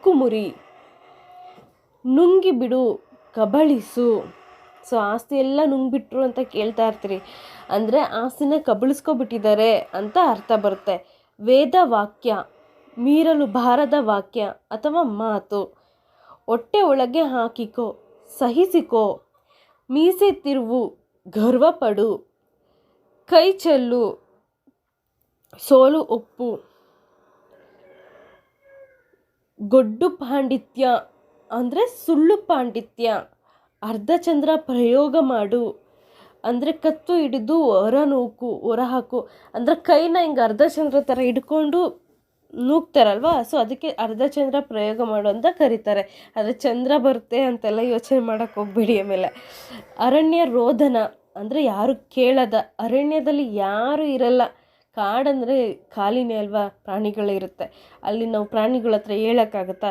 ದಿಕ್ಕುಮುರಿ, ನುಂಗಿಬಿಡು, ಕಬಳಿಸು. So ಆಸ್ತಿ ಎಲ್ಲ ನುಂಗ್ಬಿಟ್ರು ಅಂತ ಕೇಳ್ತಾ ಇರ್ತೀರಿ, ಅಂದರೆ ಆಸ್ತಿನ ಕಬಳಿಸ್ಕೊಬಿಟ್ಟಿದ್ದಾರೆ ಅಂತ ಅರ್ಥ ಬರುತ್ತೆ. ವೇದ ವಾಕ್ಯ, ಮೀರಲು ಬಾರದ ವಾಕ್ಯ ಅಥವಾ ಮಾತು. ಹೊಟ್ಟೆ ಒಳಗೆ ಹಾಕಿಕೋ, ಸಹಿಸಿಕೋ, ಮೀಸೆ ತಿರುವು, ಗರ್ವಪಡು, ಕೈ ಚೆಲ್ಲು, ಸೋಲು ಒಪ್ಪು. ಗೊಡ್ಡು ಪಾಂಡಿತ್ಯ ಅಂದರೆ ಸುಳ್ಳು ಪಾಂಡಿತ್ಯ. ಅರ್ಧಚಂದ್ರ ಪ್ರಯೋಗ ಮಾಡು ಅಂದರೆ ಕತ್ತು ಹಿಡಿದು ಹೊರ ಹಾಕು, ಅಂದರೆ ಕೈನ ಹಿಂಗೆ ಅರ್ಧಚಂದ್ರ ಥರ ಹಿಡ್ಕೊಂಡು ನೂಗ್ತಾರಲ್ವ, ಸೊ ಅದಕ್ಕೆ ಅರ್ಧಚಂದ್ರ ಪ್ರಯೋಗ ಮಾಡು ಅಂತ ಕರೀತಾರೆ. ಆದರೆ ಚಂದ್ರ ಬರುತ್ತೆ ಅಂತೆಲ್ಲ ಯೋಚನೆ ಮಾಡೋಕ್ಕೆ ಹೋಗ್ಬೇಡಿ. ಆಮೇಲೆ ಅರಣ್ಯ ರೋದನ ಅಂದರೆ ಯಾರು ಕೇಳದ, ಅರಣ್ಯದಲ್ಲಿ ಯಾರು ಇರಲ್ಲ. ಕಾಡಂದರೆ ಖಾಲಿನೇ ಅಲ್ವಾ, ಪ್ರಾಣಿಗಳಿರುತ್ತೆ. ಅಲ್ಲಿ ನಾವು ಪ್ರಾಣಿಗಳ ಹತ್ರ ಹೇಳೋಕ್ಕಾಗತ್ತಾ?